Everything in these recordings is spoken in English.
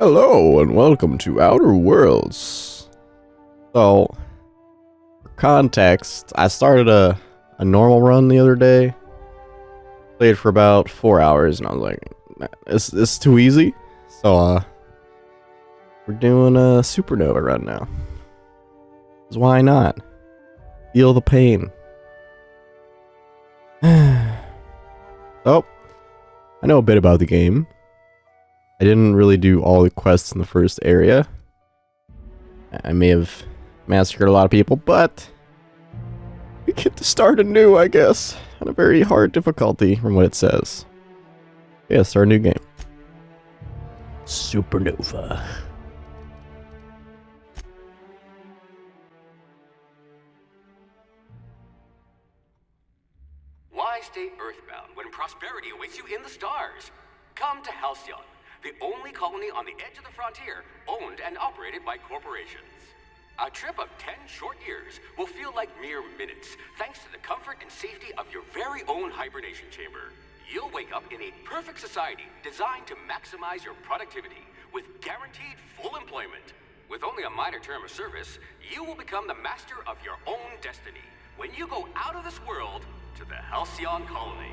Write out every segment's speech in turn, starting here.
Hello and welcome to Outer Worlds. So, for context, I started a normal run the other day. Played for about 4 hours and I was like, nah, this is too easy. So, we're doing a Supernova run now. 'Cause why not? Feel the pain. So, I know a bit about the game. I didn't really do all the quests in the first area. I may have massacred a lot of people, but we get to start anew, I guess, on a very hard difficulty from what it says. Yeah, start a new game. Supernova. Why stay earthbound when prosperity awaits you in the stars? Come to Halcyon, the only colony on the edge of the frontier, owned and operated by corporations. A trip of 10 short years will feel like mere minutes, thanks to the comfort and safety of your very own hibernation chamber. You'll wake up in a perfect society designed to maximize your productivity, with guaranteed full employment. With only a minor term of service, you will become the master of your own destiny when you go out of this world to the Halcyon colony.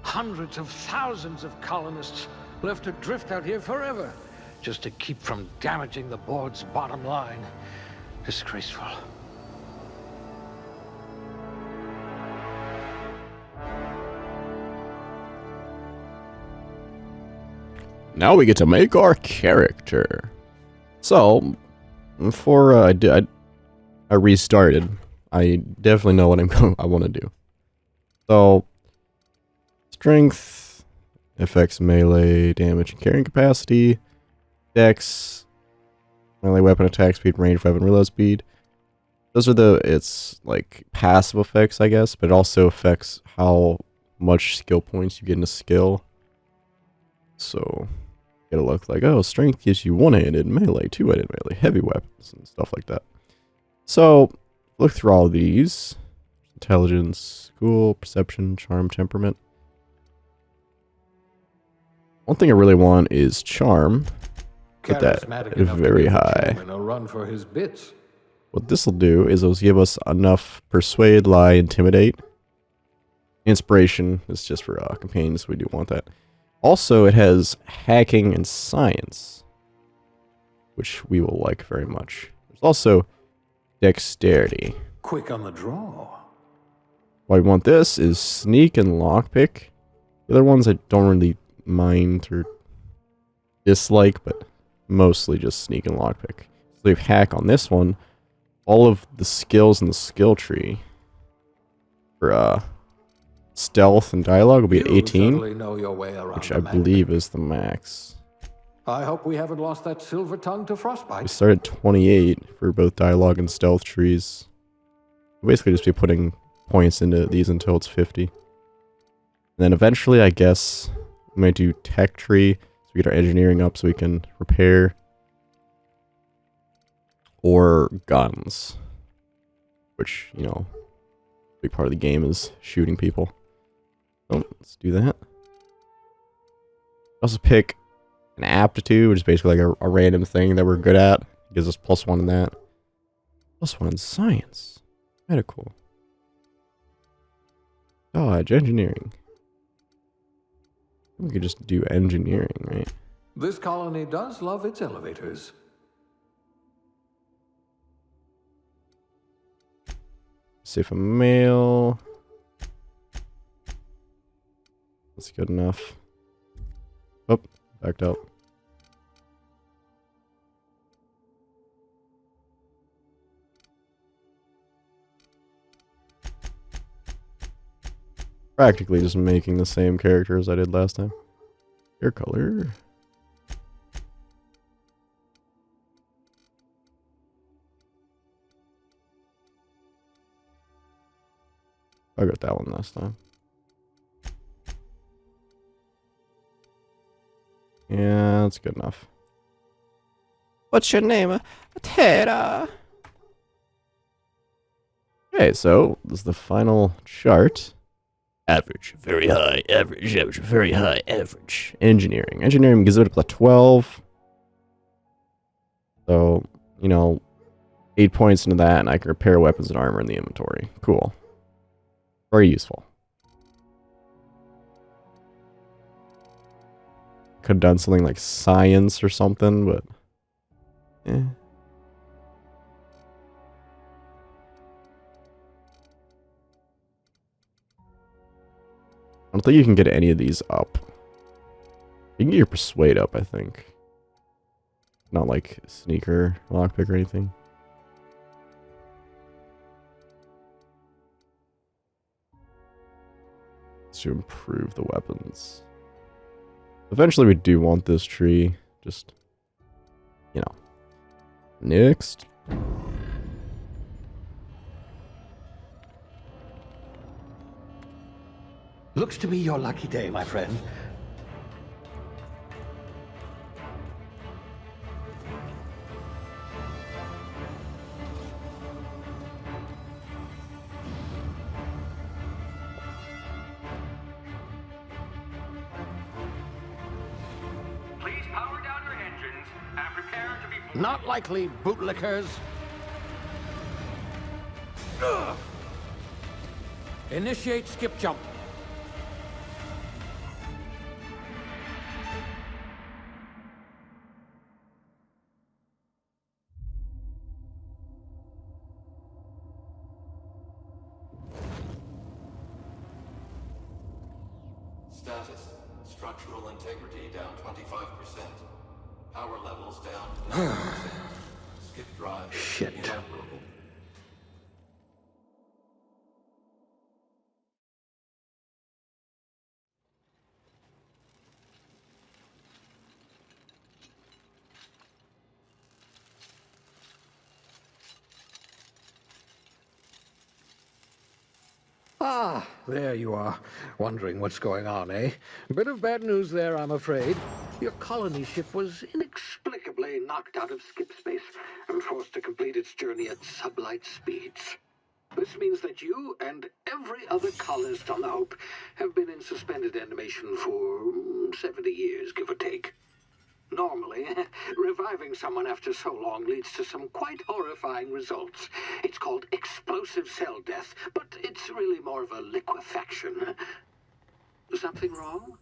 Hundreds of thousands of colonists left adrift out here forever, just to keep from damaging the board's bottom line. Disgraceful. Now we get to make our character. So, before I restarted, I definitely know what I want to do. So, strength, affects melee, damage, and carrying capacity, dex, melee weapon attack speed, range weapon reload speed. Those are it's like passive effects, I guess, but it also affects how much skill points you get in a skill. So, it'll look like, oh, strength gives you one-handed melee, two-handed melee, heavy weapons, and stuff like that. So, look through all of these. Intelligence, cool, perception, charm, temperament. One thing I really want is charm. Put that at very high. Run for his bits. What this will do is it'll give us enough persuade, lie, intimidate. Inspiration is just for companions, so we do want that. Also, it has hacking and science, which we will like very much. There's also dexterity. Quick on the draw. Why we want this is sneak and lockpick. The other ones I don't really mind or dislike, but mostly just sneak and lockpick. So we have hack on this one. All of the skills in the skill tree for stealth and dialogue will be at 18, which I believe is the max. I hope we haven't lost that silver tongue to frostbite. We start at 28 for both dialogue and stealth trees. We'll basically just be putting points into these until it's 50. And then eventually, I guess, we might do tech tree, so we get our engineering up so we can repair. Or guns. Which, you know, big part of the game is shooting people. So, let's do that. Also pick an aptitude, which is basically like a random thing that we're good at. It gives us +1 in that. +1 in science. Medical. Dodge, engineering. We could just do engineering, right? This colony does love its elevators. Safe a male. That's good enough. Oh, backed out. Practically just making the same character as I did last time. Hair color. I got that one last time. Yeah, that's good enough. What's your name? Tara. Okay, so this is the final chart. Average, very high, average, average, very high, average. Engineering. Engineering gives it a 12. So, you know, 8 points into that, and I can repair weapons and armor in the inventory. Cool. Very useful. Could have done something like science or something, but... eh. I don't think you can get any of these up. You can get your persuade up, I think. Not like sneaker, lockpick, or anything. To improve the weapons. Eventually we do want this tree. Just, you know. Next. Looks to be your lucky day, my friend. Please power down your engines and prepare to be... Not likely, bootlickers. Ugh. Initiate skip jump. Status. Structural integrity down 25%. Power levels down to 90%. Skip drive. Shit. Inoperable. Ah, there you are. Wondering what's going on, eh? Bit of bad news there, I'm afraid. Your colony ship was inexplicably knocked out of skip space and forced to complete its journey at sublight speeds. This means that you and every other colonist on the Hope have been in suspended animation for 70 years, give or take. Normally, reviving someone after so long leads to some quite horrifying results. It's called explosive cell death, but it's really more of a liquefaction. Something wrong?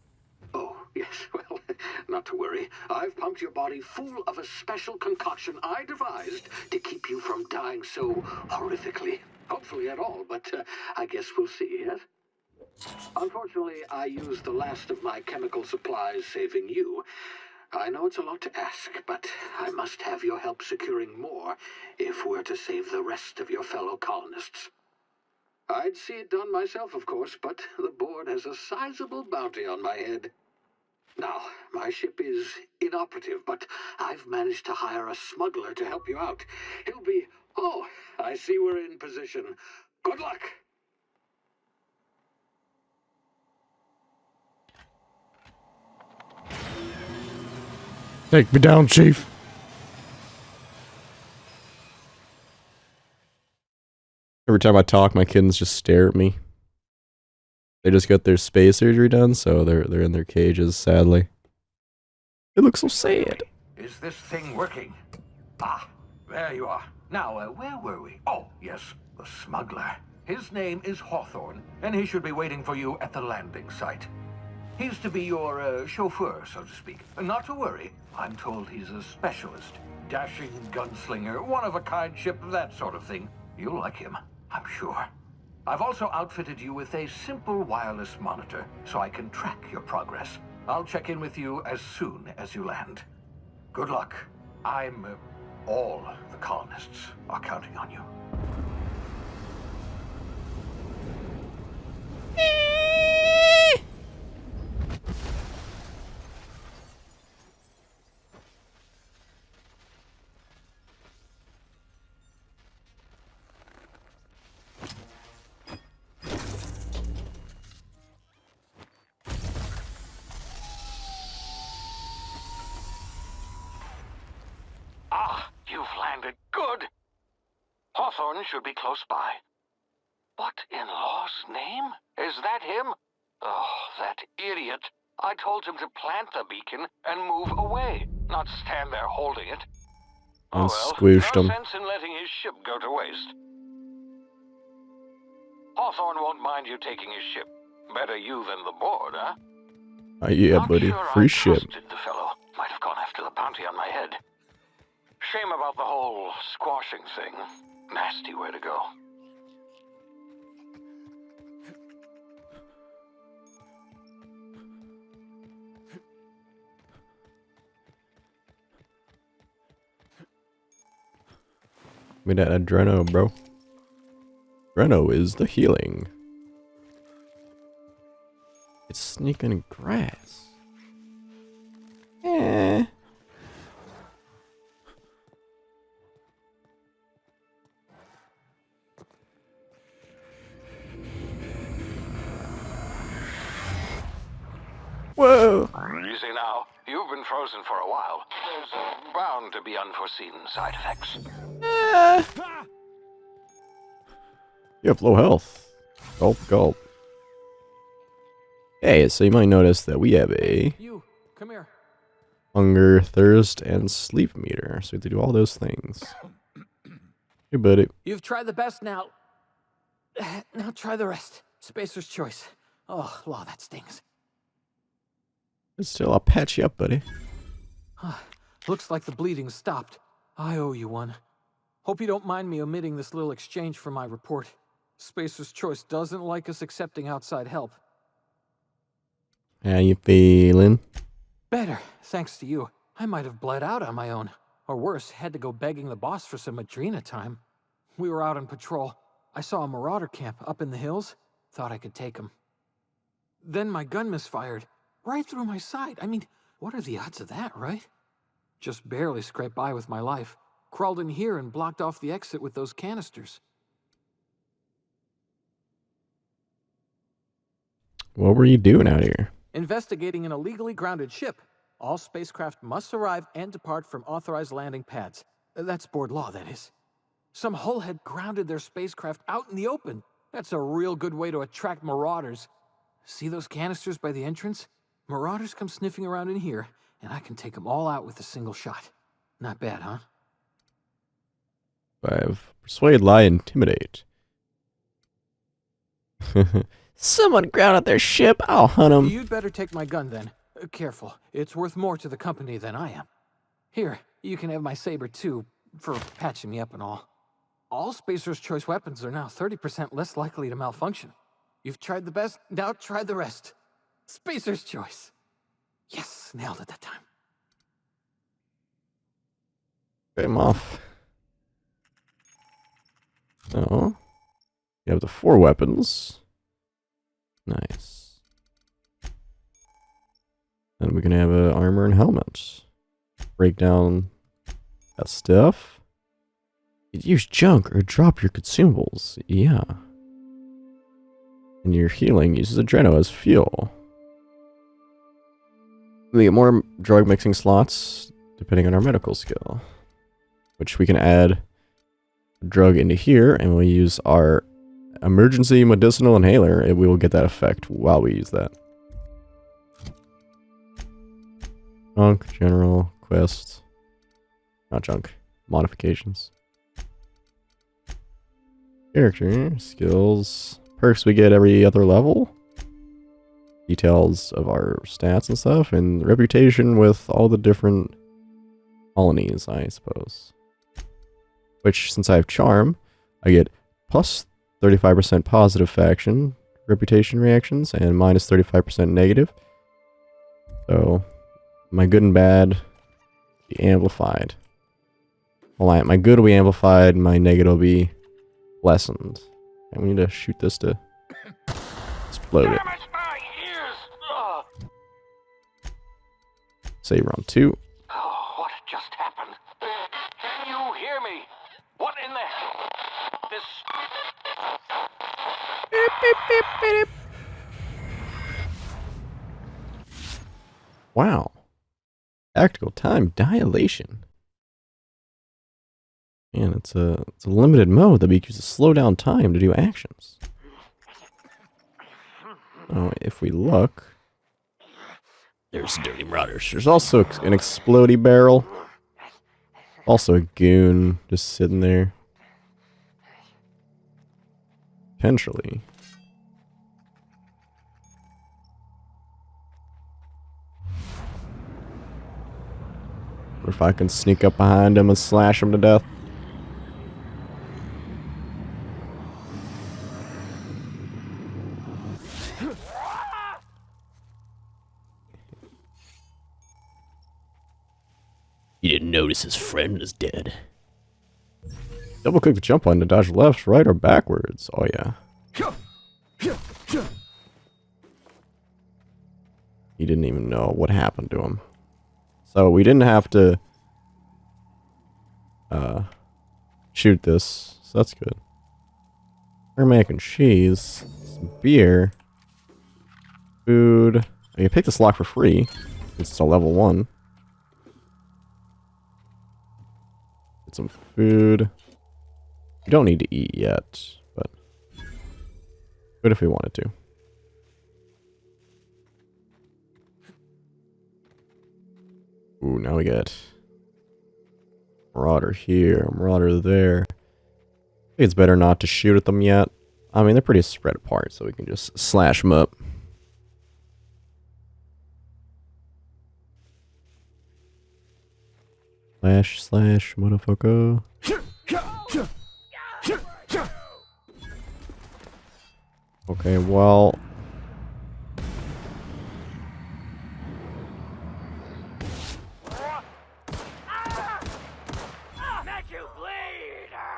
Oh, yes, well, not to worry. I've pumped your body full of a special concoction I devised to keep you from dying so horrifically. Hopefully at all, but I guess we'll see, yes? Unfortunately, I used the last of my chemical supplies saving you. I know it's a lot to ask, but I must have your help securing more if we're to save the rest of your fellow colonists. I'd see it done myself, of course, but the board has a sizable bounty on my head. Now, my ship is inoperative, but I've managed to hire a smuggler to help you out. He'll be... Oh, I see we're in position. Good luck! Take me down, Chief. Every time I talk, my kittens just stare at me. They just got their space surgery done, so they're in their cages, sadly. They look so sad. Is this thing working? Ah, there you are. Now, where were we? Oh, yes, the smuggler. His name is Hawthorne, and he should be waiting for you at the landing site. He's to be your chauffeur, so to speak. Not to worry. I'm told he's a specialist. Dashing gunslinger, one-of-a-kind ship, that sort of thing. You'll like him, I'm sure. I've also outfitted you with a simple wireless monitor so I can track your progress. I'll check in with you as soon as you land. Good luck. All the colonists are counting on you. Ah, you've landed good. Hawthorne should be close by. What in law's name? Is that him? Oh, that idiot. I told him to plant the beacon and move away, not stand there holding it. And Oh well, squished no him. sense in letting his ship go to waste. Hawthorne won't mind you taking his ship. Better you than the board, huh? Yeah, Not buddy. sure Free I ship. trusted the fellow. Might have gone after the bounty on my head. Shame about the whole squashing thing. Nasty way to go. Give me that adreno, bro. Adreno is the healing. It's sneaking in grass. Eh. Whoa. Easy now. You've been frozen for a while. There's bound to be unforeseen side effects. You have low health. Gulp, gulp. Hey, so you might notice that we have a You, come here. hunger, thirst, and sleep meter. So we have to do all those things. Hey, buddy. You've tried the best now. Now try the rest. Spacer's choice. Oh, law, that stings. But still, I'll patch you up, buddy. Looks like the bleeding stopped. I owe you one. Hope you don't mind me omitting this little exchange for my report. Spacer's choice doesn't like us accepting outside help. How you feeling? Better, thanks to you. I might have bled out on my own. Or worse, had to go begging the boss for some Adrena time. We were out on patrol. I saw a marauder camp up in the hills. Thought I could take him. Then my gun misfired. Right through my side. I mean, what are the odds of that, right? Just barely scraped by with my life. Crawled in here and blocked off the exit with those canisters. What were you doing out here? Investigating an illegally grounded ship. All spacecraft must arrive and depart from authorized landing pads. That's board law, that is. Some hull had grounded their spacecraft out in the open. That's a real good way to attract marauders. See those canisters by the entrance? Marauders come sniffing around in here, and I can take them all out with a single shot. Not bad, huh? 5. Persuade, lie, intimidate. Someone grounded their ship. I'll hunt them. You'd better take my gun then. Careful, it's worth more to the company than I am. Here, you can have my saber too, for patching me up and all. All Spacer's choice weapons are now 30% less likely to malfunction. You've tried the best, now try the rest. Spacer's choice. Yes, nailed it that time. Get him off. So, you have the 4 weapons. Nice. Then we can have an armor and helmet. Break down that stuff. Use junk or drop your consumables. Yeah. And your healing uses Adreno as fuel. We get more drug mixing slots depending on our medical skill. Which we can add a drug into here and we'll use our emergency medicinal inhaler and we will get that effect while we use that. Junk, general, quest. Not junk. Modifications. Character, skills, perks we get every other level. Details of our stats and stuff, and reputation with all the different colonies, I suppose. Which, since I have charm, I get plus 35% positive faction reputation reactions and minus 35% negative. So my good and bad be amplified. Well, my good will be amplified, my negative will be lessened. And we need to shoot this to explode it. Damn it, my ears! Ugh. Save round 2. Oh, what just happened? Can you hear me? What in the hell? This... Wow. Tactical time dilation. And it's a limited mode that makes you slow down time to do actions. Oh, if we look, there's dirty marauders. There's also an explodey barrel. Also a goon just sitting there. Potentially. Or if I can sneak up behind him and slash him to death. He didn't notice his friend is dead. Double click the jump button to dodge left, right, or backwards. Oh yeah. He didn't even know what happened to him. So we didn't have to shoot this, so that's good. We're making cheese, some beer, food. You pick this lock for free. It's a level 1. Get some food. You don't need to eat yet, but good if we wanted to. Ooh, now we get Marauder here, Marauder there. I think it's better not to shoot at them yet. I mean, they're pretty spread apart, so we can just slash them up. Slash, motherfucker. Okay, well...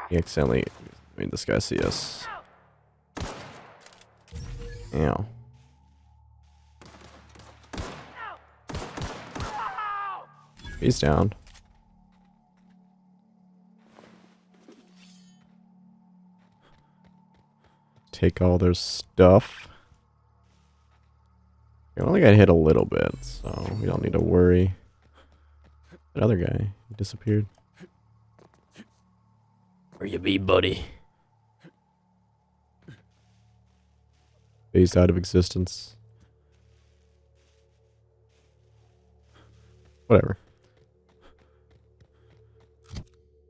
He accidentally made this guy see us. Ow. He's down. Take all their stuff. I only got hit a little bit, so we don't need to worry. That other guy, he disappeared. Where you be, buddy? Phased out of existence. Whatever.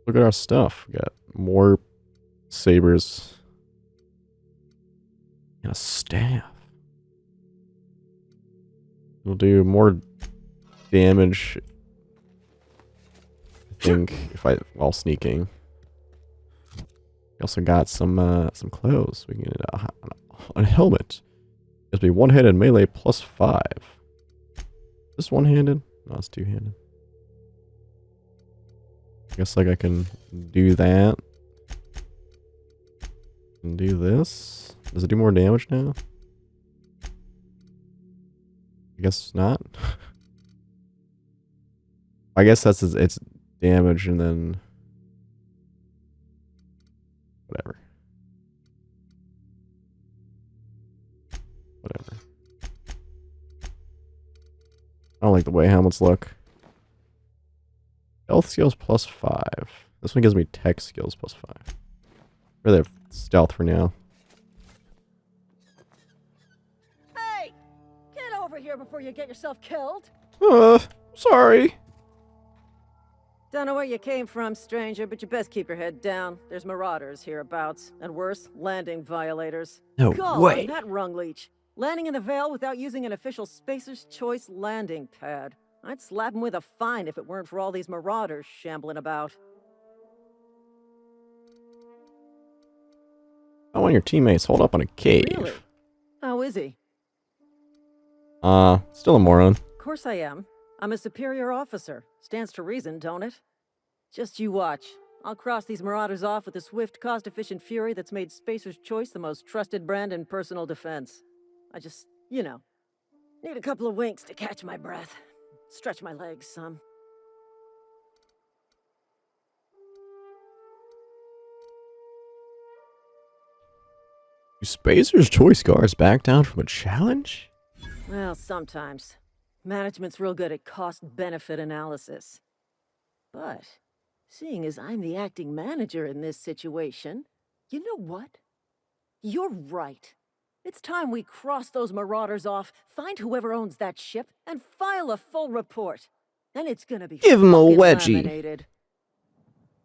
Look at our stuff. We got more sabers. And a staff. It'll do more damage, I think, while sneaking. We also got some clothes. We can get a helmet. It'll be one-handed melee plus 5. Is this one-handed? No, it's two-handed. I guess like I can do that. And do this. Does it do more damage now? I guess not. I guess that's its damage and then whatever. Whatever. I don't like the way helmets look. Health skills plus 5. This one gives me tech skills plus 5. Rather have stealth for now. Hey! Get over here before you get yourself killed! Sorry. Don't know where you came from, stranger, but you best keep your head down. There's marauders hereabouts, and worse, landing violators. No way. That rung leech. Landing in the Vale without using an official Spacer's Choice landing pad. I'd slap him with a fine if it weren't for all these marauders shambling about. I want your teammates hold up on a cave. Really? How is he? Still a moron. Of course I am. I'm a superior officer. Stands to reason, don't it? Just you watch. I'll cross these marauders off with a swift, cost-efficient fury that's made Spacer's Choice the most trusted brand in personal defense. I just, you know, need a couple of winks to catch my breath. Stretch my legs some. Do Spacer's Choice guards back down from a challenge? Well, sometimes. Management's real good at cost-benefit analysis. But, seeing as I'm the acting manager in this situation, you know what? You're right. It's time we cross those marauders off, find whoever owns that ship, and file a full report. Then it's gonna be Give 'em a fucking wedgie. laminated.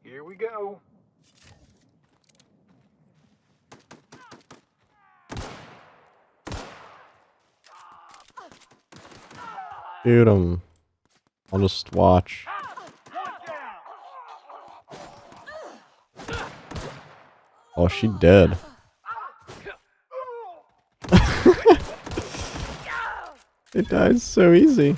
Here we go. Dude, I'll just watch. Oh, she dead. It died so easy.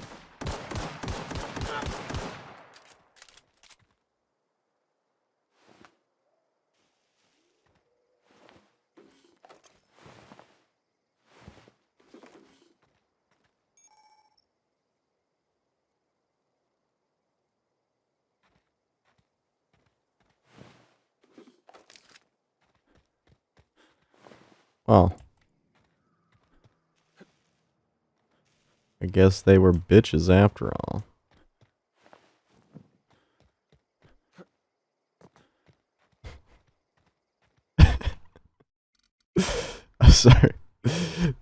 Well, I guess they were bitches after all. I'm sorry.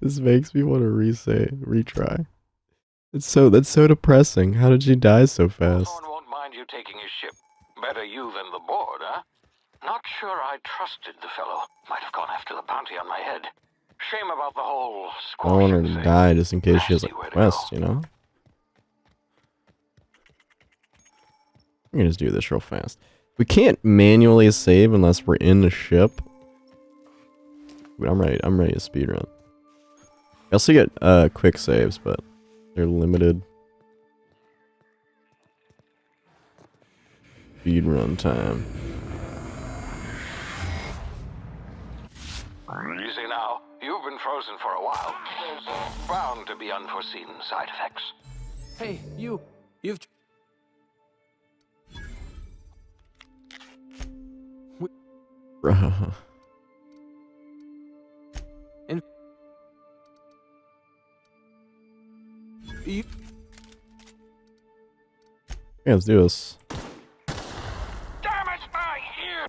This makes me want to retry. That's so depressing. How did she die so fast? Hawthorne won't mind you taking his ship. Better you than the board, huh? Not sure I trusted the fellow. Might have gone after the bounty on my head. Shame about the whole I don't want her squashing to thing. die just in case she has a Nasty way to quest, go. you know? I'm gonna just do this real fast. We can't manually save unless we're in the ship. Dude, I'm ready to speedrun. I also get quick saves, but they're limited. Speedrun time. Easy now. You've been frozen for a while. There's bound to be unforeseen side effects. Hey, you've... Bruh. you Yeah, let's do this. Damage my ear!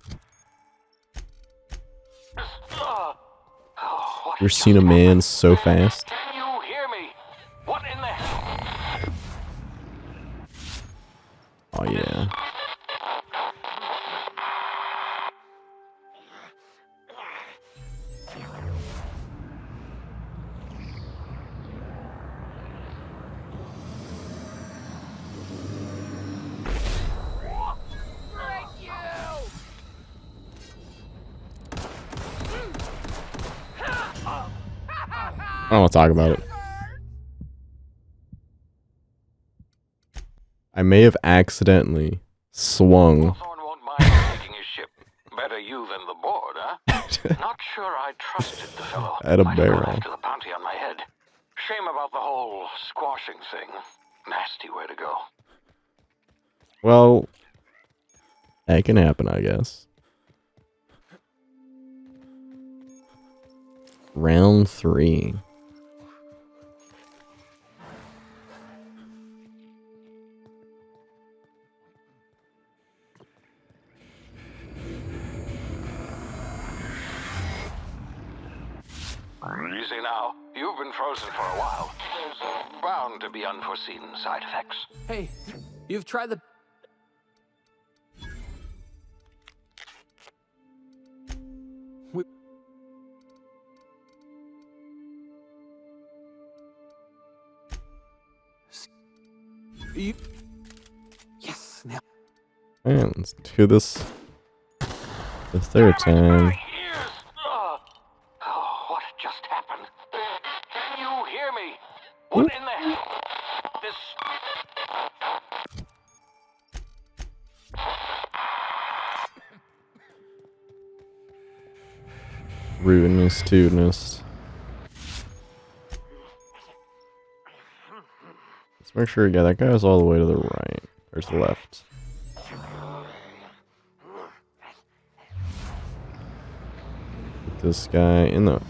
Oh, what You've seen a man so fast. Can you hear me? What in the hell? Oh yeah. I don't want to talk about it. I may have accidentally swung. Hawthorne won't mind taking his ship. Better you than the board, huh? Not sure I trusted the fellow. At a Might have gone barrel. after the bounty on my head. Shame about the whole squashing thing. Nasty way to go. Well, that can happen, I guess. Round 3. Easy now. You've been frozen for a while. There's bound to be unforeseen side effects. Hey, you've tried the... We... You... Yes, now... Man, let's do this the third time. My ears! Rudeness, tootiness. Let's make sure, yeah, that guy's all the way to the right. Or to the left. Get this guy in the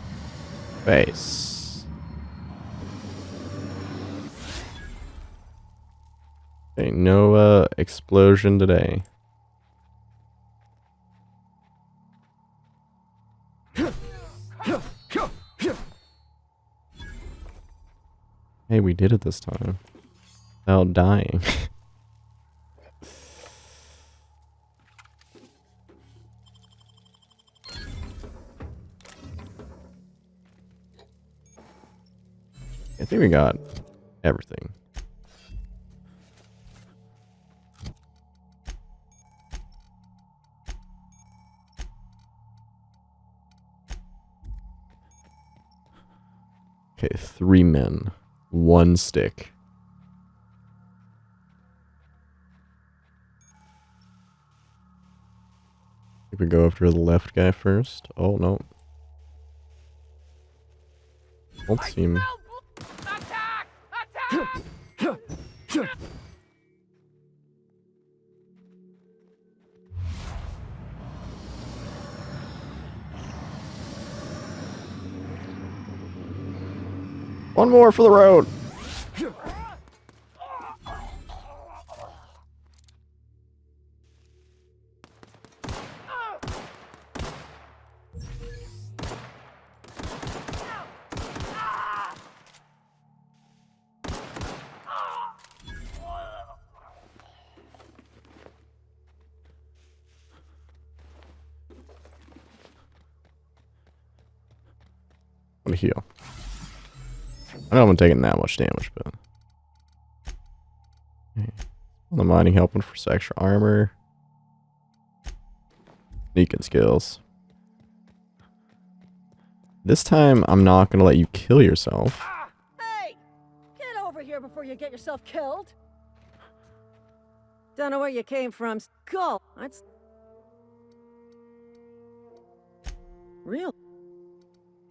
face. Okay, no explosion today. Hey, we did it this time. Without dying. I think we got everything. Okay, 3 men. 1 stick. I think we go after the left guy first. Oh, no. Don't seem... Attack! Attack! One more for the road! I'm gonna heal. I know I'm taking that much damage, but... Okay. The mining helping for some extra armor. Sneaking skills. This time, I'm not gonna let you kill yourself. Hey! Get over here before you get yourself killed! Don't know where you came from, skull. That's... real.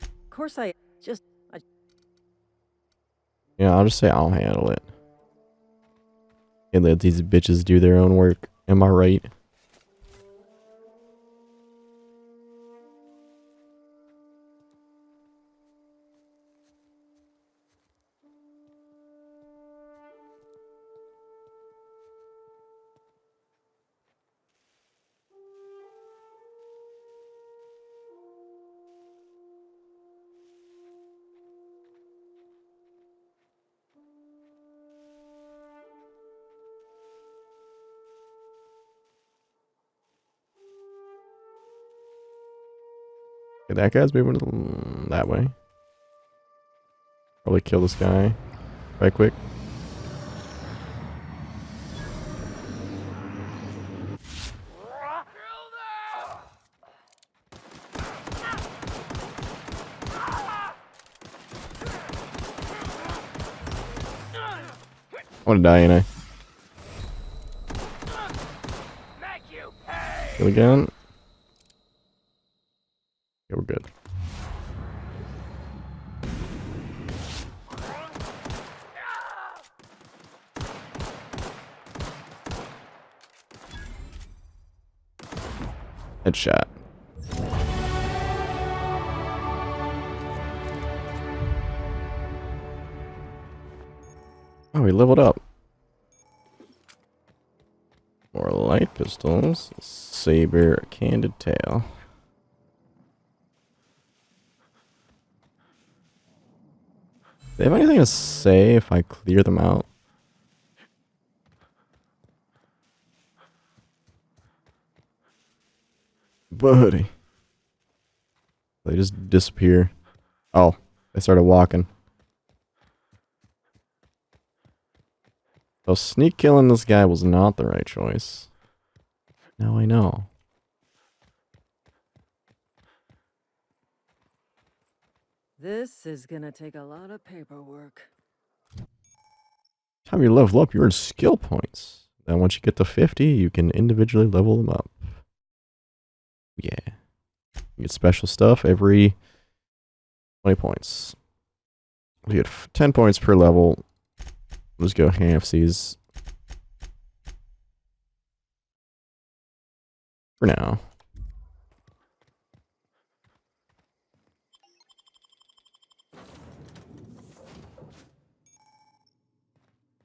Of course I just... Yeah, I'll just say I'll handle it. And let these bitches do their own work. Am I right? Okay, that guy's moving that way. Probably kill this guy right quick. I want to die, ain't I? Kill again. Okay, we're good. Headshot. Oh, we leveled up. More light pistols. Saber, candid tail. Do they have anything to say if I clear them out? Buddy. They just disappear. Oh, they started walking. So sneak killing this guy was not the right choice. Now I know. This is gonna take a lot of paperwork. Time you level up, you earn skill points. Then once you get to 50, you can individually level them up. Yeah. You get special stuff every 20 points. We get 10 points per level. Let's go halfsies for now.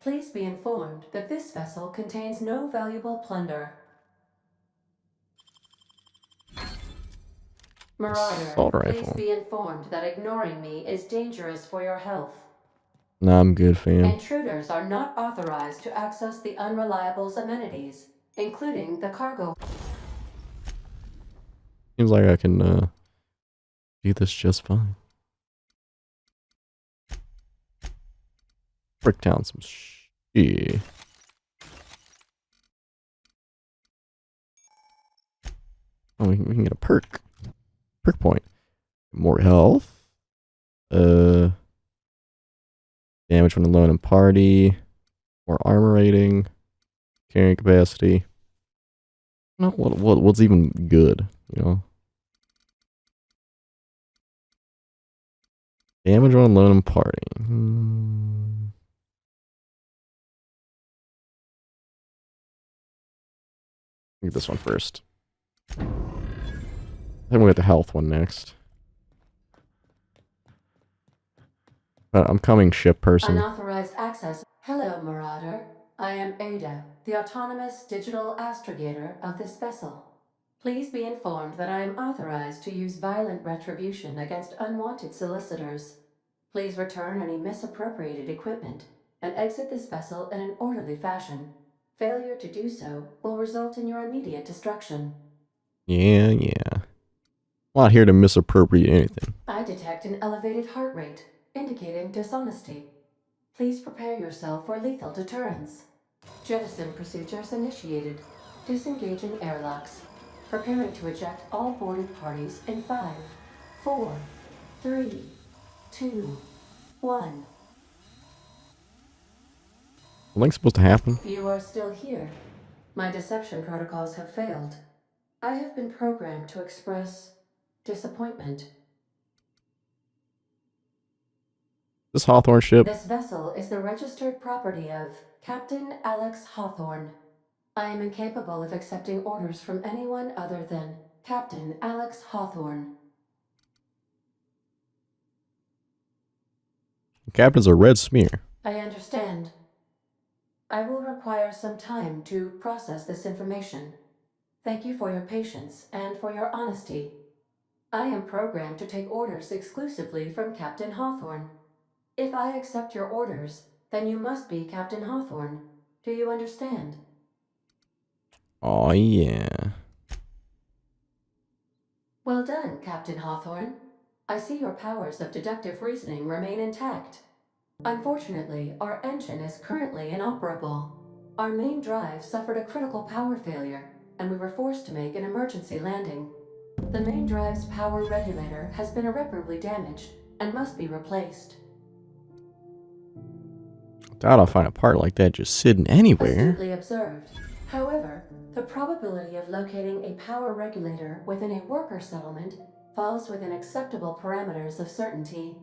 Please be informed that this vessel contains no valuable plunder. Marauder, Assault please rifle. be informed that ignoring me is dangerous for your health. Nah, I'm good, fam. Intruders are not authorized to access the Unreliable's amenities, including the cargo. Seems like I can do this just fine. Break down some shit. Oh, we can get a perk. Perk point. More health. Damage when alone in party. More armor rating. Carrying capacity. No, what's even good, you know? Damage when alone in party. Get this one first. Then we'll get the health one next. But I'm coming, ship person. Unauthorized access. Hello, Marauder. I am Ada, the autonomous digital astrogator of this vessel. Please be informed that I am authorized to use violent retribution against unwanted solicitors. Please return any misappropriated equipment and exit this vessel in an orderly fashion. Failure to do so will result in your immediate destruction. Yeah. I'm not here to misappropriate anything. I detect an elevated heart rate, indicating dishonesty. Please prepare yourself for lethal deterrence. Jettison procedures initiated. Disengaging airlocks. Preparing to eject all boarded parties in 5, 4, 3, 2, 1. Something's supposed to happen. You are still here. My deception protocols have failed. I have been programmed to express disappointment. This Hawthorne ship. This vessel is the registered property of Captain Alex Hawthorne. I am incapable of accepting orders from anyone other than Captain Alex Hawthorne. The captain's a red smear. I understand. I will require some time to process this information. Thank you for your patience and for your honesty. I am programmed to take orders exclusively from Captain Hawthorne. If I accept your orders, then you must be Captain Hawthorne. Do you understand? Oh yeah. Well done, Captain Hawthorne. I see your powers of deductive reasoning remain intact. Unfortunately, our engine is currently inoperable. Our main drive suffered a critical power failure, and we were forced to make an emergency landing. The main drive's power regulator has been irreparably damaged and must be replaced. Doubt I'll find a part like that just sitting anywhere. Astutely observed. However, the probability of locating a power regulator within a worker settlement falls within acceptable parameters of certainty.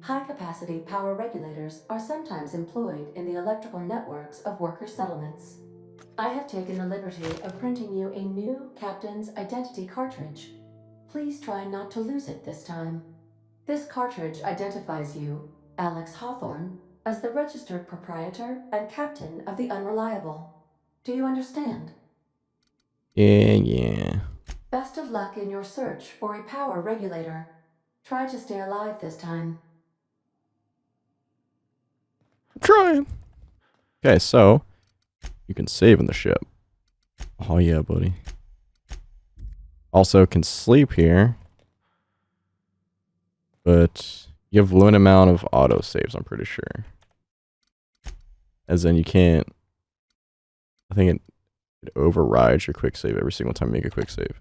High-capacity power regulators are sometimes employed in the electrical networks of worker settlements. I have taken the liberty of printing you a new captain's identity cartridge. Please try not to lose it this time. This cartridge identifies you, Alex Hawthorne, as the registered proprietor and captain of the Unreliable. Do you understand? Yeah. Best of luck in your search for a power regulator. Try to stay alive this time. I'm trying. Okay, so you can save in the ship. Oh yeah, buddy. Also can sleep here. But you have limited amount of auto saves, I'm pretty sure. As in you can't, I think it overrides your quick save every single time you make a quick save.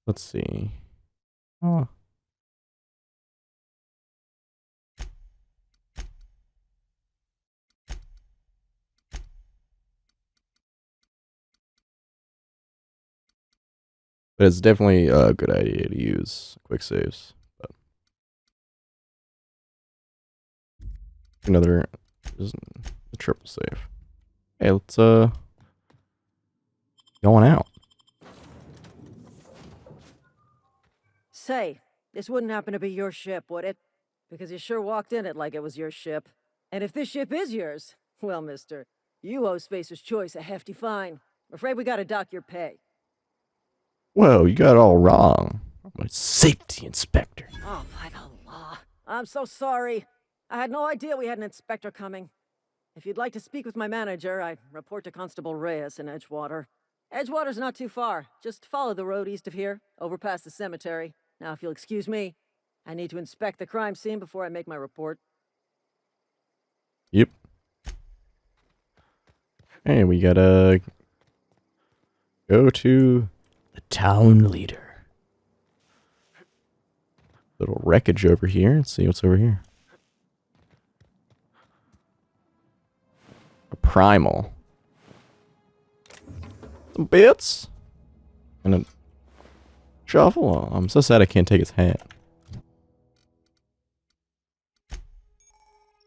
Let's see. Oh. But it's definitely a good idea to use quick saves. But another is a triple save. Hey, let's going out. Say, this wouldn't happen to be your ship, would it? Because you sure walked in it like it was your ship. And if this ship is yours, well, mister, you owe Spacer's Choice a hefty fine. Afraid we gotta dock your pay. Whoa, you got it all wrong. I'm a safety inspector. Oh, by the law. I'm so sorry. I had no idea we had an inspector coming. If you'd like to speak with my manager, I report to Constable Reyes in Edgewater. Edgewater's not too far. Just follow the road east of here, over past the cemetery. Now, if you'll excuse me, I need to inspect the crime scene before I make my report. Yep. Hey, we gotta go to the town leader. Little wreckage over here. Let's see what's over here. A primal. Some bits. And a shovel. Oh, I'm so sad I can't take his hat.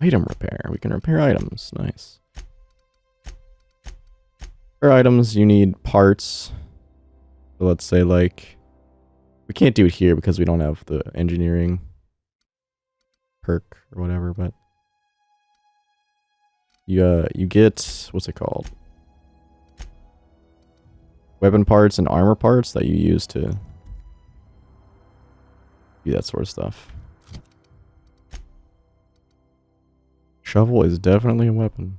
Item repair. We can repair items. Nice. For items, you need parts. So let's say, like, we can't do it here because we don't have the engineering perk or whatever, but you get, what's it called? Weapon parts and armor parts that you use to do that sort of stuff. Shovel is definitely a weapon.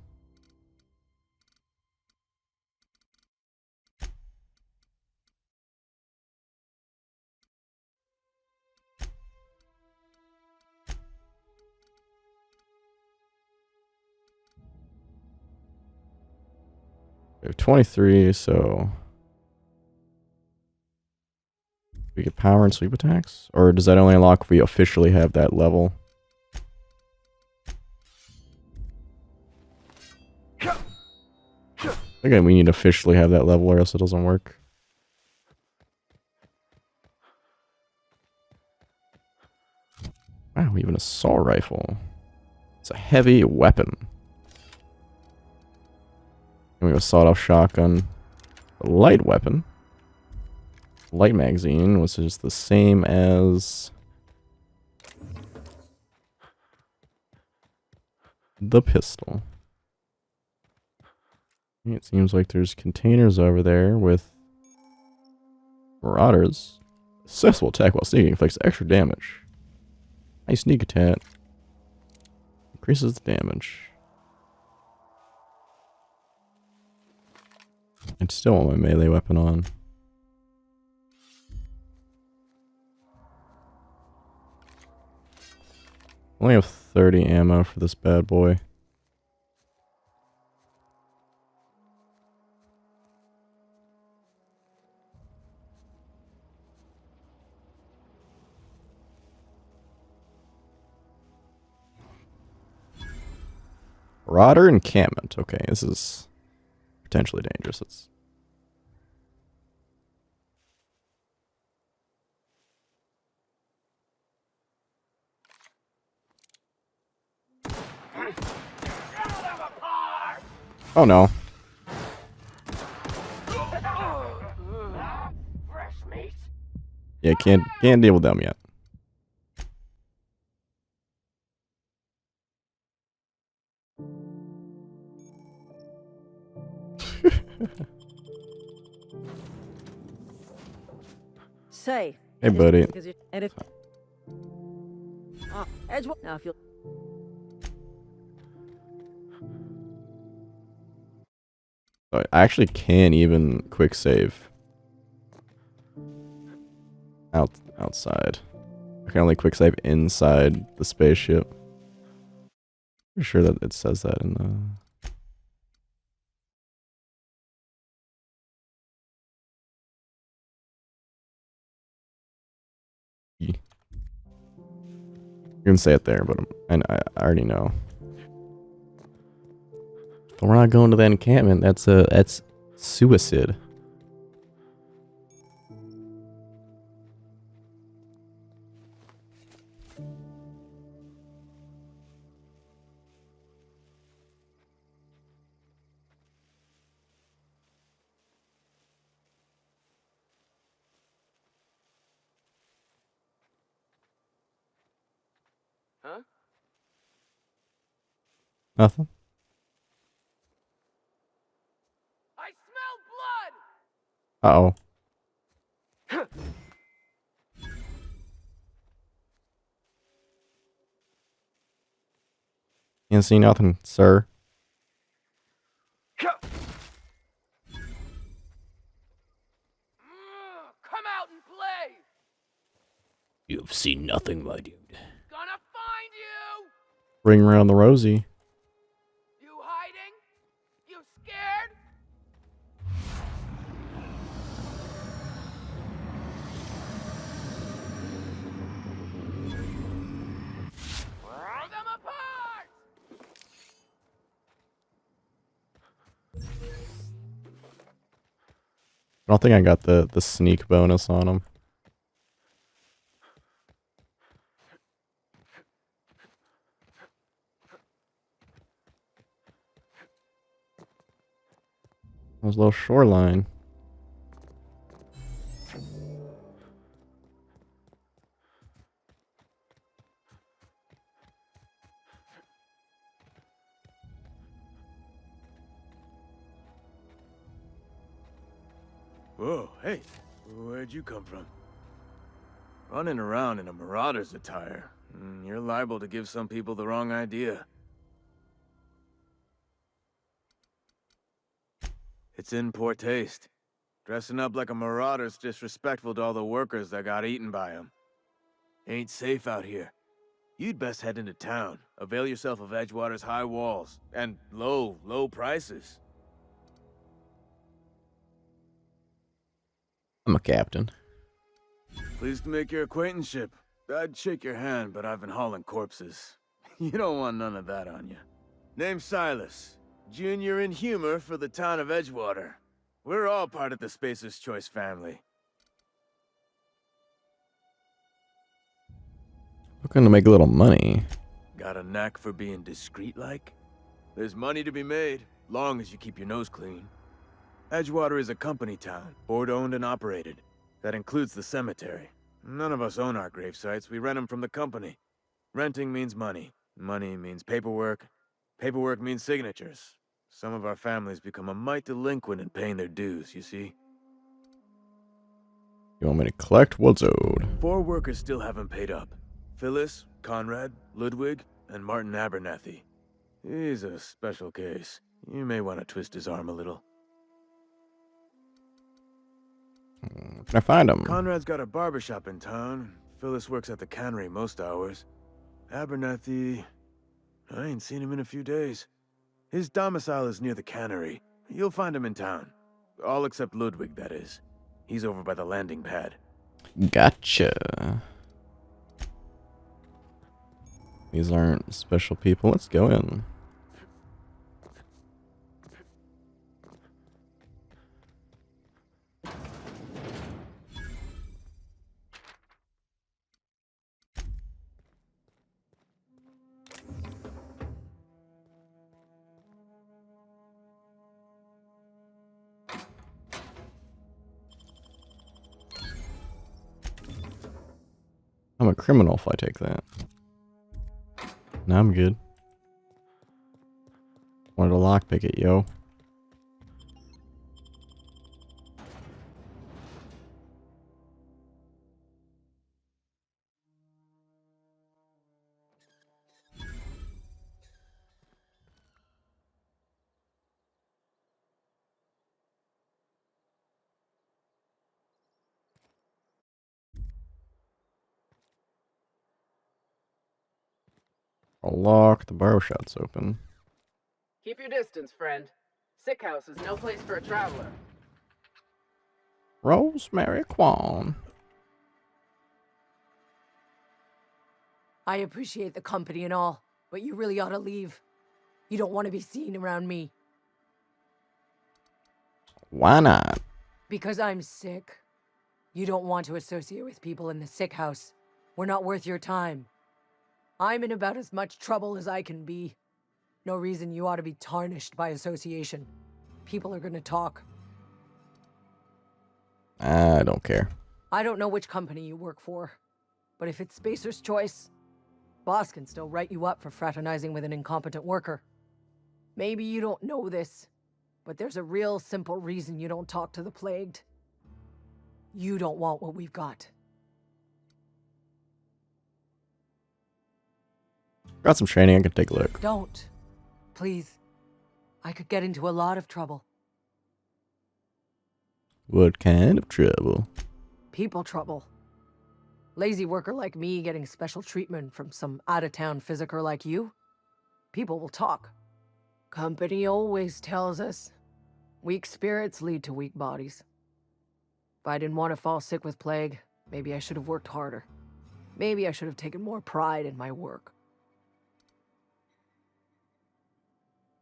We have 23, so we get power and sweep attacks? Or does that only unlock if we officially have that level? Again, we need to officially have that level or else it doesn't work. Wow, even an assault rifle. It's a heavy weapon. And we have a sawed-off shotgun. A light weapon. Light magazine, which is the same as the pistol. It seems like there's containers over there with marauders. Successful attack while sneaking inflicts extra damage. Nice sneak attack. Increases the damage. I still want my melee weapon on. Only have 30 ammo for this bad boy. Marauder encampment. Okay, this is potentially dangerous. It's oh no. Yeah, can't deal with them yet. Say. Hey, buddy. And if now if you I actually can't even quick save outside. I can only quick save inside the spaceship. Pretty sure that it says that in the. You can say it there, but I already know. But we're not going to that encampment. That's suicide. Huh? Nothing. I smell blood! Uh-oh. Can't see nothing, sir. Come out and play! You've seen nothing, my dude. Gonna find you! Ring around the rosy. You hiding? You scared? Tear them apart! I don't think I got the sneak bonus on him. That was a little shoreline. Whoa, hey, where'd you come from? Running around in a marauder's attire. You're liable to give some people the wrong idea. It's in poor taste. Dressing up like a marauder's disrespectful to all the workers that got eaten by them. Ain't safe out here. You'd best head into town. Avail yourself of Edgewater's high walls. And low prices. I'm a captain. Pleased to make your acquaintanceship. I'd shake your hand, but I've been hauling corpses. You don't want none of that on you. Name's Silas. Junior in humor for the town of Edgewater. We're all part of the Spacer's Choice family. Looking to make a little money. Got a knack for being discreet-like? There's money to be made, long as you keep your nose clean. Edgewater is a company town, board-owned and operated. That includes the cemetery. None of us own our grave sites, we rent them from the company. Renting means money. Money means paperwork. Paperwork means signatures. Some of our families become a mite delinquent in paying their dues, you see? You want me to collect what's owed? 4 workers still haven't paid up. Phyllis, Conrad, Ludwig, and Martin Abernathy. He's a special case. You may want to twist his arm a little. Can I find him? Conrad's got a barbershop in town. Phyllis works at the cannery most hours. Abernathy... I ain't seen him in a few days. His domicile is near the cannery. You'll find him in town. All except Ludwig, that is. He's over by the landing pad. Gotcha. These aren't special people. Let's go in. I'm a criminal if I take that. No, I'm good. Wanted to lockpick it, yo. I'll lock. The bar shot's open. Keep your distance, friend. Sick house is no place for a traveler. Rosemary Kwan. I appreciate the company and all, but you really ought to leave. You don't want to be seen around me. Why not? Because I'm sick. You don't want to associate with people in the sick house. We're not worth your time. I'm in about as much trouble as I can be. No reason you ought to be tarnished by association. People are gonna talk. I don't care. I don't know which company you work for, but if it's Spacer's Choice, Boss can still write you up for fraternizing with an incompetent worker. Maybe you don't know this, but there's a real simple reason you don't talk to the plagued. You don't want what we've got. Got some training, I can take a look. Don't. Please. I could get into a lot of trouble. What kind of trouble? People trouble. Lazy worker like me getting special treatment from some out-of-town physiker like you? People will talk. Company always tells us, weak spirits lead to weak bodies. If I didn't want to fall sick with plague, maybe I should have worked harder. Maybe I should have taken more pride in my work.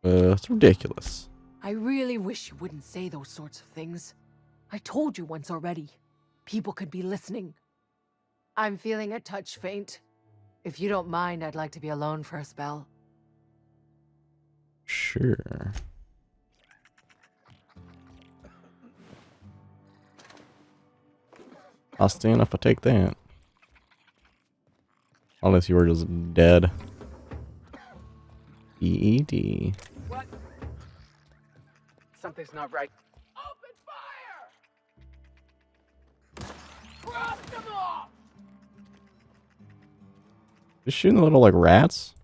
It's ridiculous. I really wish you wouldn't say those sorts of things. I told you once already. People could be listening. I'm feeling a touch faint. If you don't mind, I'd like to be alone for a spell. Sure. I'll stand if I take that. Unless you were just dead. EED. What? Something's not right. Open fire! Cross them off! Just shooting the little like rats.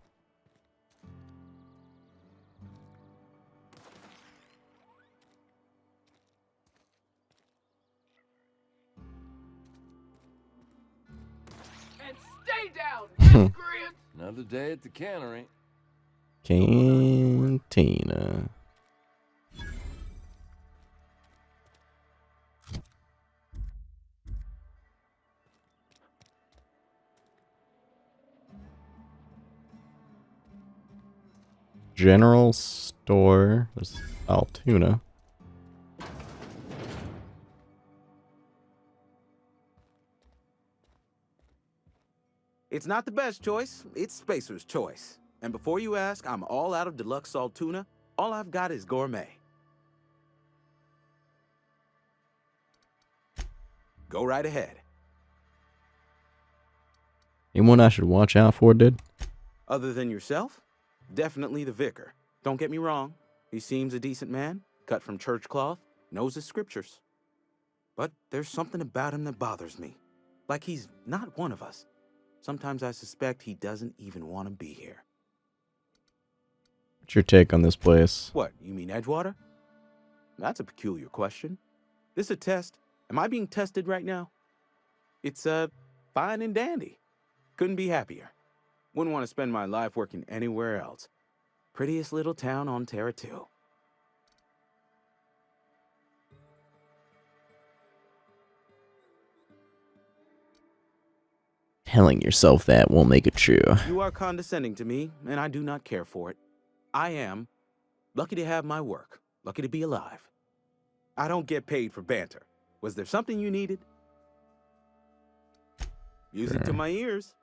And stay down, miscreants! Another day at the cannery. Cantina. General store. There's Altoona. It's not the best choice, it's Spacer's choice. And before you ask, I'm all out of deluxe salt tuna. All I've got is gourmet. Go right ahead. Anyone I should watch out for, dude? Other than yourself? Definitely the vicar. Don't get me wrong. He seems a decent man, cut from church cloth, knows his scriptures. But there's something about him that bothers me. Like he's not one of us. Sometimes I suspect he doesn't even want to be here. What's your take on this place? What, you mean Edgewater? That's a peculiar question. This a test? Am I being tested right now? It's, fine and dandy. Couldn't be happier. Wouldn't want to spend my life working anywhere else. Prettiest little town on Terra 2. Telling yourself that won't make it true. You are condescending to me, and I do not care for it. I am lucky to have my work, lucky to be alive. I don't get paid for banter. Was there something you needed? Music to my ears.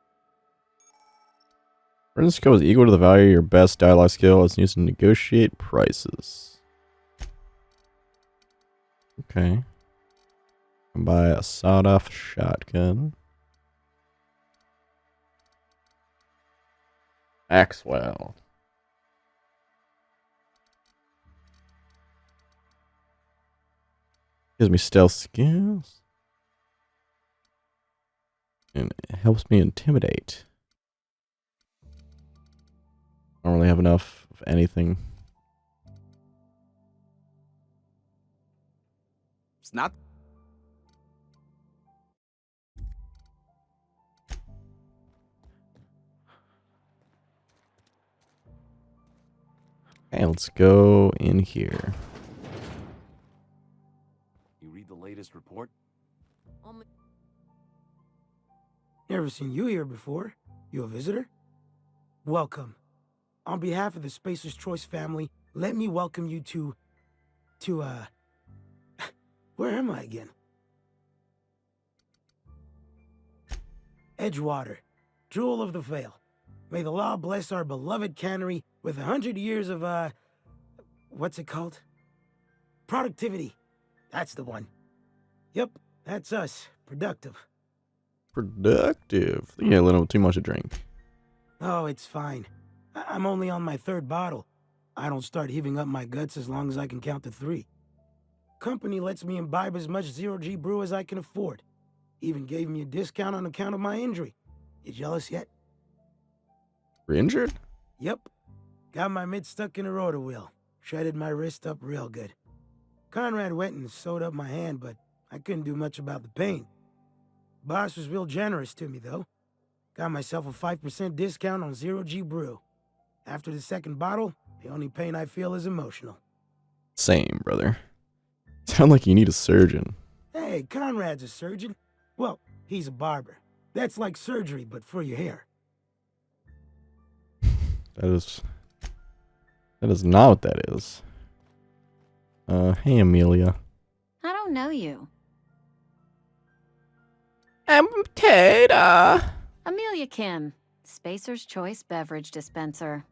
Written skill is equal to the value of your best dialogue skill as used to negotiate prices. Okay. Can buy a sawed-off shotgun. Maxwell. Gives me stealth skills. And it helps me intimidate. I don't really have enough of anything. It's not. Okay, let's go in here. You read the latest report? Never seen you here before. You a visitor? Welcome. On behalf of the Spacer's Choice family, let me welcome you to where am I again? Edgewater, Jewel of the Vale. May the law bless our beloved cannery with 100 years of, what's it called? Productivity. That's the one. Yep, that's us. Productive. Productive. You had a little too much to drink. Oh, it's fine. I'm only on my 3rd bottle. I don't start heaving up my guts as long as I can count to 3. Company lets me imbibe as much zero-G brew as I can afford. Even gave me a discount on account of my injury. You jealous yet? We're injured? Yep. Got my mid stuck in a rotor wheel. Shredded my wrist up real good. Conrad went and sewed up my hand, but I couldn't do much about the pain. Boss was real generous to me, though. Got myself a 5% discount on zero-G brew. After the 2nd bottle, the only pain I feel is emotional. Same, brother. Sound like you need a surgeon. Hey, Conrad's a surgeon. Well, he's a barber. That's like surgery, but for your hair. That is not what that is. Hey, Amelia. I don't know you. I'm Tater. Amelia Kim, Spacer's Choice Beverage Dispenser.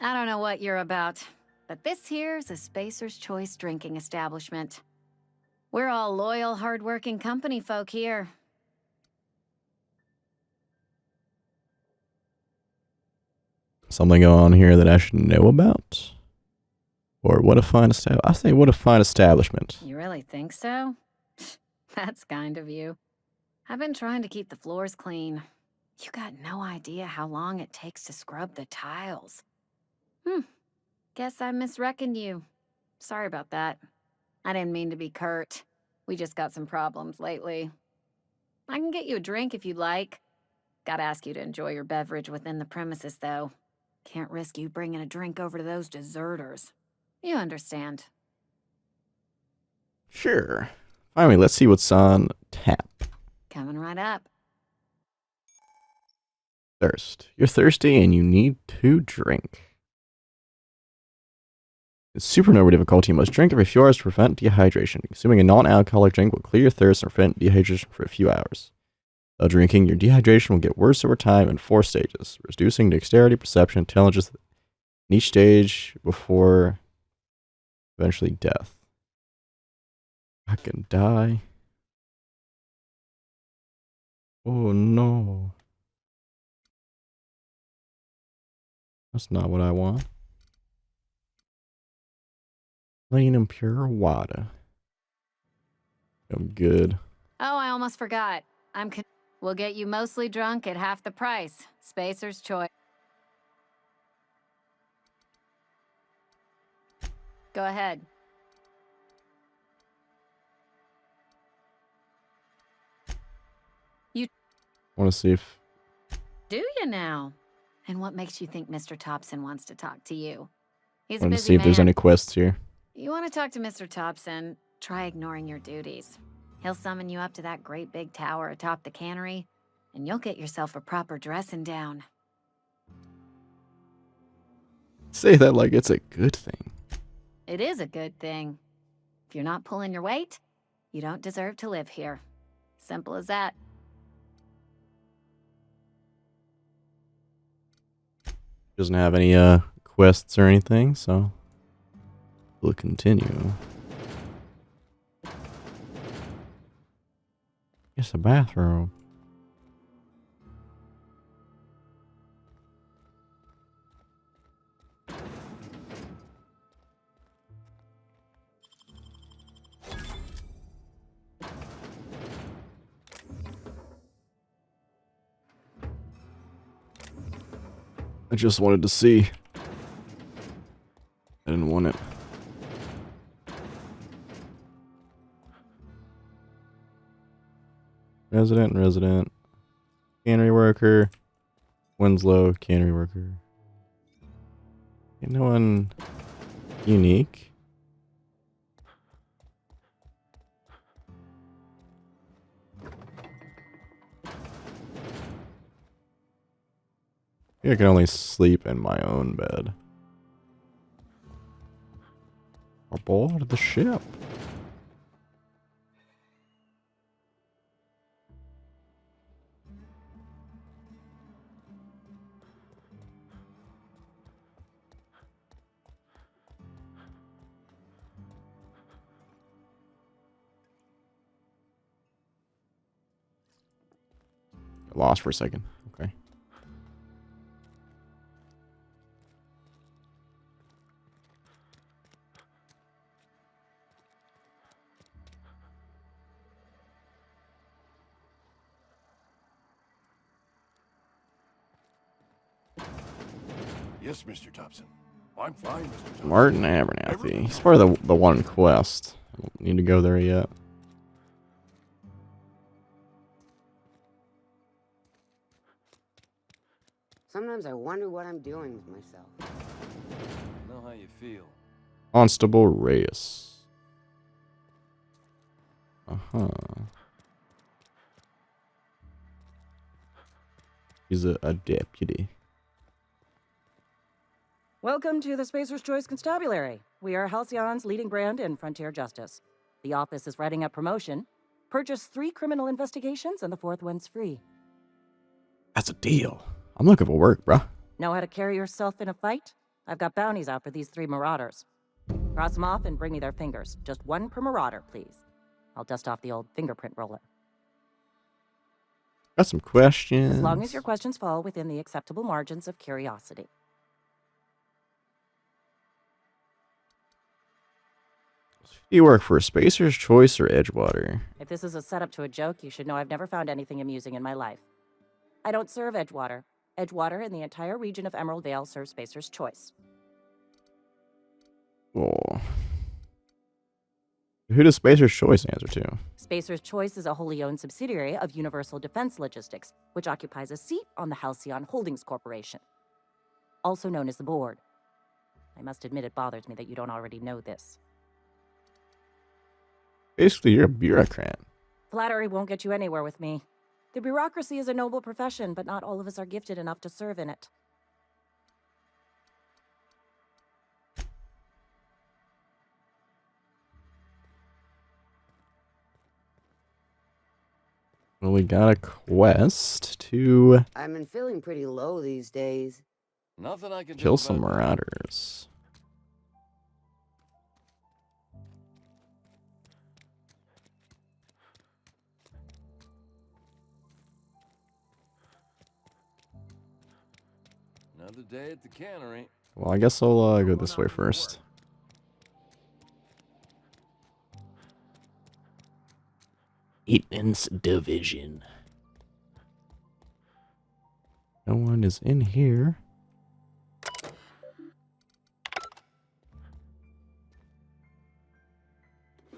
I don't know what you're about, but this here's a Spacer's Choice drinking establishment. We're all loyal, hard-working company folk here. Something going on here that I should know about? Or what a fine establishment. I say what a fine establishment. You really think so? That's kind of you. I've been trying to keep the floors clean. You got no idea how long it takes to scrub the tiles. Guess I misreckoned you. Sorry about that. I didn't mean to be curt. We just got some problems lately. I can get you a drink if you'd like. Gotta ask you to enjoy your beverage within the premises, though. Can't risk you bringing a drink over to those deserters. You understand. Sure. Finally, let's see what's on tap. Coming right up. Thirst. You're thirsty and you need to drink. In Supernova difficulty, you must drink every few hours to prevent dehydration. Consuming a non-alcoholic drink will clear your thirst and prevent dehydration for a few hours. While drinking, your dehydration will get worse over time in 4 stages, reducing dexterity, perception, intelligence in each stage before eventually death. I can die. Oh no. That's not what I want. Clean and pure water. I'm good. Oh, I almost forgot. We'll get you mostly drunk at half the price. Spacer's Choice. Go ahead. You Want to see if... do you now? And what makes you think Mr. Thompson wants to talk to you? He's a Want to busy see if there's man. any quests here. You want to talk to Mr. Thompson, try ignoring your duties. He'll summon you up to that great big tower atop the cannery, and you'll get yourself a proper dressing down. Say that like it's a good thing. It is a good thing. If you're not pulling your weight, you don't deserve to live here. Simple as that. Doesn't have any quests or anything, so we'll continue. It's a bathroom. I just wanted to see. I didn't want it. Resident. Cannery worker. Winslow, cannery worker. Okay, no one unique. I can only sleep in my own bed. Aboard the ship. I lost for a second. Okay. Yes, Mr. Thompson. I'm fine, Mr. Thompson. Martin Abernathy. He's part of the one quest. I don't need to go there yet. Sometimes I wonder what I'm doing with myself. I know how you feel. Constable Reyes. Uh-huh. He's a deputy. Welcome to the Spacer's Choice Constabulary. We are Halcyon's leading brand in frontier justice. The office is writing up promotion. Purchase 3 criminal investigations and the 4th one's free. That's a deal. I'm looking for work, bruh. Know how to carry yourself in a fight? I've got bounties out for these 3 marauders. Cross them off and bring me their fingers. Just 1 per marauder, please. I'll dust off the old fingerprint roller. Got some questions. As long as your questions fall within the acceptable margins of curiosity. Do you work for Spacer's Choice or Edgewater? If this is a setup to a joke, you should know I've never found anything amusing in my life. I don't serve Edgewater. Edgewater and the entire region of Emerald Vale serve Spacer's Choice. Oh. Who does Spacer's Choice answer to? Spacer's Choice is a wholly owned subsidiary of Universal Defense Logistics, which occupies a seat on the Halcyon Holdings Corporation, also known as the Board. I must admit it bothers me that you don't already know this. Basically, you're a bureaucrat. Flattery won't get you anywhere with me. The bureaucracy is a noble profession, but not all of us are gifted enough to serve in it. Well, we got a quest to I've been feeling pretty low these days. Nothing I can kill do some about marauders. Another day at the cannery. Well, I guess I'll go this way first. Eaton's Division. No one is in here.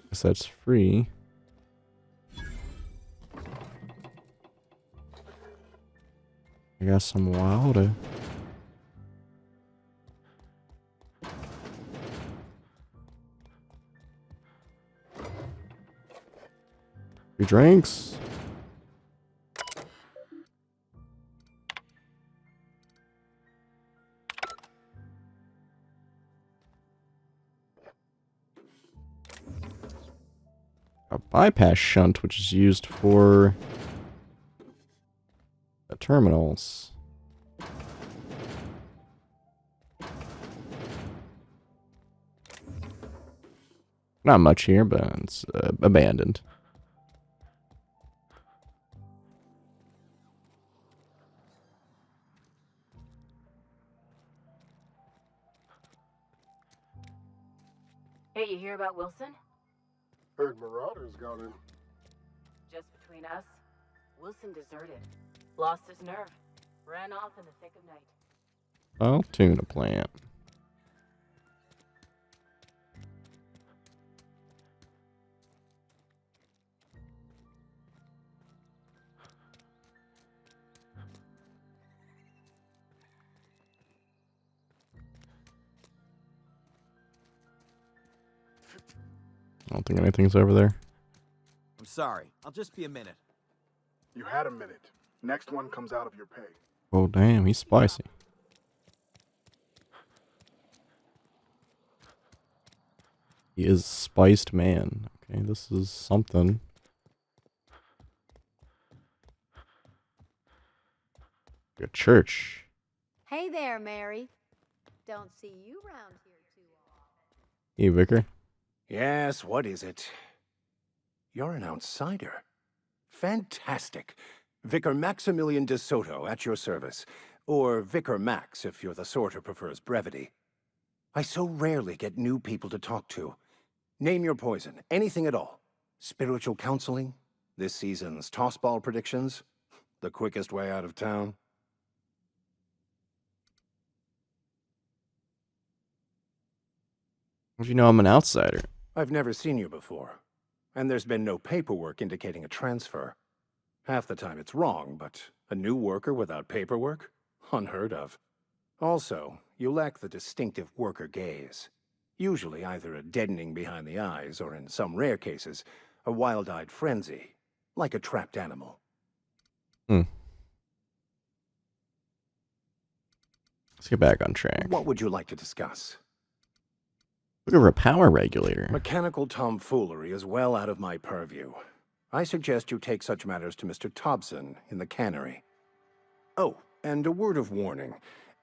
Guess that's free. I got some water. Free drinks. A bypass shunt, which is used for the terminals. Not much here, but it's abandoned. Hey, you hear about Wilson? Heard Marauders got in. Just between us, Wilson deserted. Lost his nerve. Ran off in the thick of night. Oh, tuna plant. I don't think anything's over there. I'm sorry. I'll just be a minute. You had a minute. Next one comes out of your pay. Oh, damn, he's spicy. He is spiced man. Okay, this is something. A church. Hey there, Mary. Don't see you around here too often. Hey, Vicar. Yes, what is it? You're an outsider. Fantastic. Vicar Maximilian de Soto at your service. Or Vicar Max if you're the sort who prefers brevity. I so rarely get new people to talk to. Name your poison, anything at all. Spiritual counseling? This season's tossball predictions? The quickest way out of town? How'd you know I'm an outsider? I've never seen you before, and there's been no paperwork indicating a transfer. Half the time it's wrong, but a new worker without paperwork? Unheard of. Also, you lack the distinctive worker gaze. Usually either a deadening behind the eyes, or in some rare cases, a wild-eyed frenzy, like a trapped animal. Let's get back on track. What would you like to discuss? Look over a power regulator. Mechanical tomfoolery is well out of my purview. I suggest you take such matters to Mr. Thompson in the cannery. Oh, and a word of warning.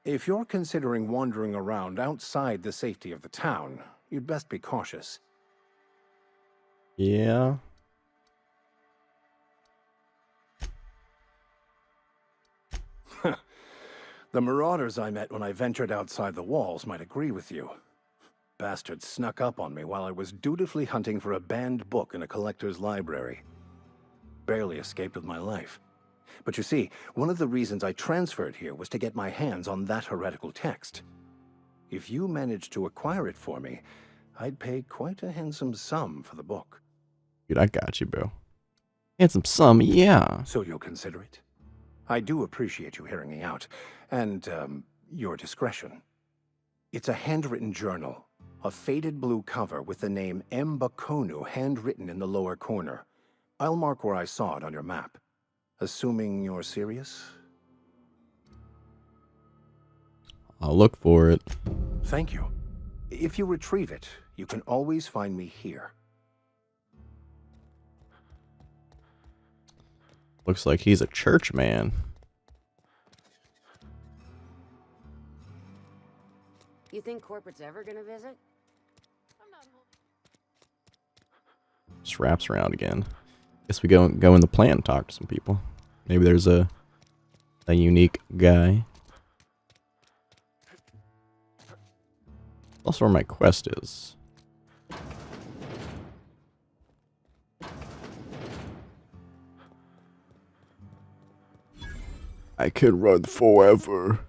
If you're considering wandering around outside the safety of the town, you'd best be cautious. Yeah. The marauders I met when I ventured outside the walls might agree with you. Bastards snuck up on me while I was dutifully hunting for a banned book in a collector's library. Barely escaped with my life. But you see, one of the reasons I transferred here was to get my hands on that heretical text. If you managed to acquire it for me, I'd pay quite a handsome sum for the book. Dude, I got you, bro. Handsome sum, yeah. So you'll consider it? I do appreciate you hearing me out, and, your discretion. It's a handwritten journal, a faded blue cover with the name M. Bakonu handwritten in the lower corner. I'll mark where I saw it on your map. Assuming you're serious? I'll look for it. Thank you. If you retrieve it, you can always find me here. Looks like he's a church man. You think corporate's ever gonna visit? Just wraps around again. Guess we go in the plant and talk to some people. Maybe there's a unique guy. Also where my quest is. I could run forever.